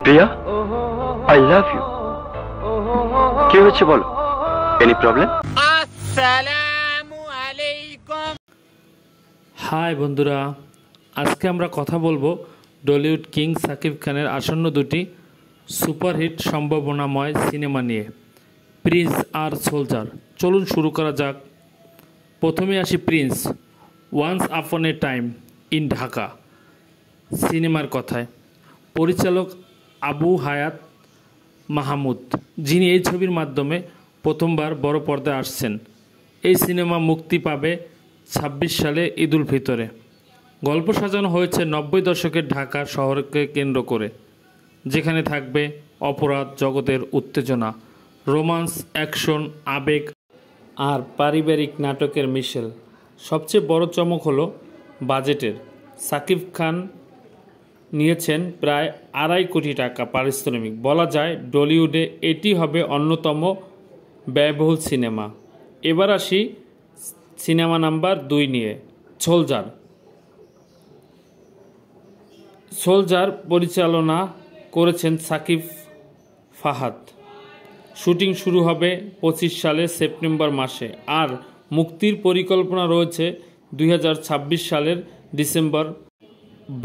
Priya, I love you. কি হয়েছে বলো? Any problem? আসসালামু আলাইকুম। হাই বন্ধুরা, আজকে আমরা কথা বলবো টলিউড কিং সাকিব খানের আসন্ন দুটি সুপারহিট সম্ভাবনাময় সিনেমা নিয়ে, প্রিন্স আর সোলজার। চলুন শুরু করা যাক। প্রথমে আসি Prince, once upon A time in Dhaka সিনেমার কথায়। পরিচালক আবু হায়াত মাহমুদ, যিনি এই ছবির মাধ্যমে প্রথমবার বড় পর্দায় আসছেন। এই সিনেমা মুক্তি পাবে ২৬ সালে ঈদুল ফিতরে। গল্প সাজানো হয়েছে ৯০ দশকের ঢাকা শহরকে কেন্দ্র করে, যেখানে থাকবে অপরাধ জগতের উত্তেজনা, রোমান্স, অ্যাকশন, আবেগ আর পারিবারিক নাটকের মিশেল। সবচেয়ে বড় চমক হলো বাজেটের। সাকিব খান নিয়েছেন প্রায় ২.৫ কোটি টাকা পারিশ্রমিক। বলা যায় টলিউডে এটি হবে অন্যতম ব্যয়বহুল সিনেমা। এবার আসি সিনেমা নাম্বার ২ নিয়ে, সোলজার। সোলজার পরিচালনা করেছেন সাকিব ফাহাদ। শুটিং শুরু হবে ২৫ সালে সেপ্টেম্বর মাসে, আর মুক্তির পরিকল্পনা রয়েছে ২০২৬ সালের ডিসেম্বর।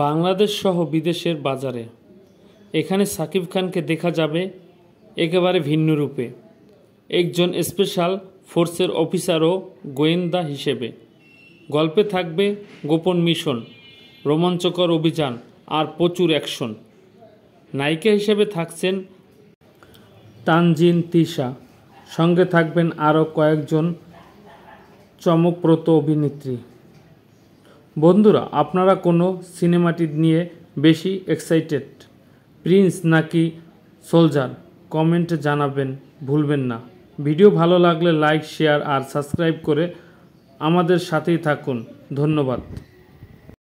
বাংলাদেশ সহ বিদেশের বাজারে এখানে সাকিব খানকে দেখা যাবে একেবারে ভিন্ন রূপে, একজন স্পেশাল ফোর্সের অফিসার ও গোয়েন্দা হিসেবে। গল্পে থাকবে গোপন মিশন, রোমাঞ্চকর অভিযান আর প্রচুর অ্যাকশন। নায়িকা হিসেবে থাকছেন তানজিন তিশা, সঙ্গে থাকবেন আরও কয়েকজন চমকপ্রদ অভিনেত্রী। বন্ধুরা, আপনারা কোনো সিনেমাটি নিয়ে বেশি এক্সাইটেড, প্রিন্স নাকি সোলজার? কমেন্টে জানাবেন ভুলবেন না। ভিডিও ভালো লাগলে লাইক, শেয়ার আর সাবস্ক্রাইব করে আমাদের সাথেই থাকুন। ধন্যবাদ।